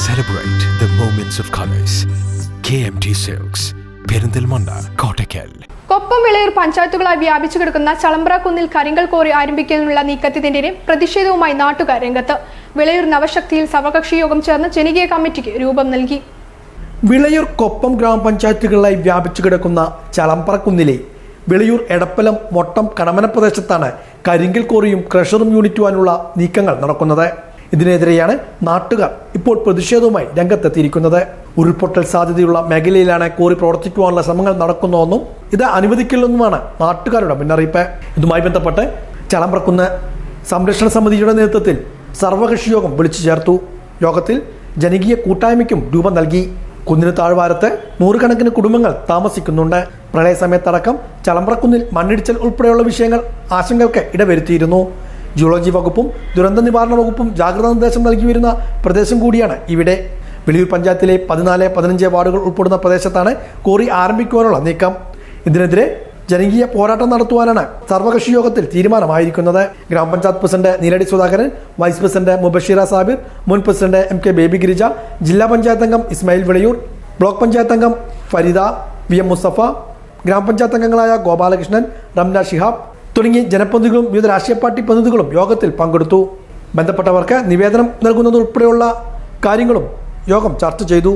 Celebrate the moments of colors. KMT Silks, Perinthalmanna, Kottakkal. Koppam Vilayur പഞ്ചായത്തുകളായി വ്യാപിച്ചു കിടക്കുന്ന ചളമ്പ്ര കുന്നിൽ കരിങ്കൽ കോറി ആരംഭിക്കാനുള്ള നീക്കത്തിനെതിരെ പ്രതിഷേധവുമായി നാട്ടുകാർ രംഗത്ത്. വിളയൂർ നവശക്തിയിൽ സർവകക്ഷി യോഗം ചേർന്ന് ജനകീയ കമ്മിറ്റിക്ക് രൂപം നൽകി. വിളയൂർ കൊപ്പം ഗ്രാമപഞ്ചായത്തുകളായി വ്യാപിച്ചു കിടക്കുന്ന ചളമ്പ്ര കുന്നിലെ വിളയൂർ എടപ്പലം മൊട്ടം കടമന പ്രദേശത്താണ് കരിങ്കൽ കോറിയും ക്രഷറും യൂണിറ്റുവാനുള്ള നീക്കങ്ങൾ നടക്കുന്നത്. ഇതിനെതിരെയാണ് നാട്ടുകാർ ഇപ്പോൾ പ്രതിഷേധവുമായി രംഗത്തെത്തിയിരിക്കുന്നത്. ഉരുൾപൊട്ടൽ സാധ്യതയുള്ള മേഖലയിലാണ് കോറി പ്രവർത്തിക്കുവാനുള്ള ശ്രമങ്ങൾ നടക്കുന്നതെന്നും ഇത് അനുവദിക്കില്ലെന്നുമാണ് നാട്ടുകാരുടെ മുന്നറിയിപ്പ്. ഇതുമായി ബന്ധപ്പെട്ട് ചളമ്പ്രക്കുന്ന് സംരക്ഷണ സമിതിയുടെ നേതൃത്വത്തിൽ സർവകക്ഷി യോഗം വിളിച്ചു ചേർത്തു. യോഗത്തിൽ ജനകീയ കൂട്ടായ്മയ്ക്കും രൂപം നൽകി. കുന്നിന് താഴ്വാരത്ത് നൂറുകണക്കിന് കുടുംബങ്ങൾ താമസിക്കുന്നുണ്ട്. പ്രളയസമയത്തടക്കം ചളമ്പ്രക്കുന്നിൽ മണ്ണിടിച്ചൽ ഉൾപ്പെടെയുള്ള വിഷയങ്ങൾ ആശങ്കകൾക്ക് ഇടവരുത്തിയിരുന്നു. ജിയോളജി വകുപ്പും ദുരന്ത നിവാരണ വകുപ്പും ജാഗ്രതാ നിർദ്ദേശം നൽകി വരുന്ന പ്രദേശം കൂടിയാണ് ഇവിടെ. വിളയൂർ പഞ്ചായത്തിലെ 14, 15 വാർഡുകൾ ഉൾപ്പെടുന്ന പ്രദേശത്താണ് കോറി ആരംഭിക്കുവാനുള്ള നീക്കം. ഇതിനെതിരെ ജനകീയ പോരാട്ടം നടത്തുവാനാണ് സർവകക്ഷി യോഗത്തിൽ തീരുമാനമായിരിക്കുന്നത്. Grama panchayat president Neeladi Sudhakaran, vice president Mubasheera Sabir, മുൻ പ്രസിഡന്റ് MK ബേബി ഗിരിജ, ജില്ലാ പഞ്ചായത്ത് അംഗം ഇസ്മായിൽ വിളയൂർ, ബ്ലോക്ക് പഞ്ചായത്ത് അംഗം ഫരിദ, VM മുസ്തഫ, ഗ്രാമപഞ്ചായത്ത് അംഗങ്ങളായ ഗോപാലകൃഷ്ണൻ, റംന ഷിഹാബ് തുടങ്ങി ജനപ്രതിനിധികളും വിവിധ രാഷ്ട്രീയ പാർട്ടി പ്രതിനിധികളും യോഗത്തിൽ പങ്കെടുത്തു. ബന്ധപ്പെട്ടവർക്ക് നിവേദനം നൽകുന്നതുൾപ്പെടെയുള്ള കാര്യങ്ങളും യോഗം ചർച്ച ചെയ്തു.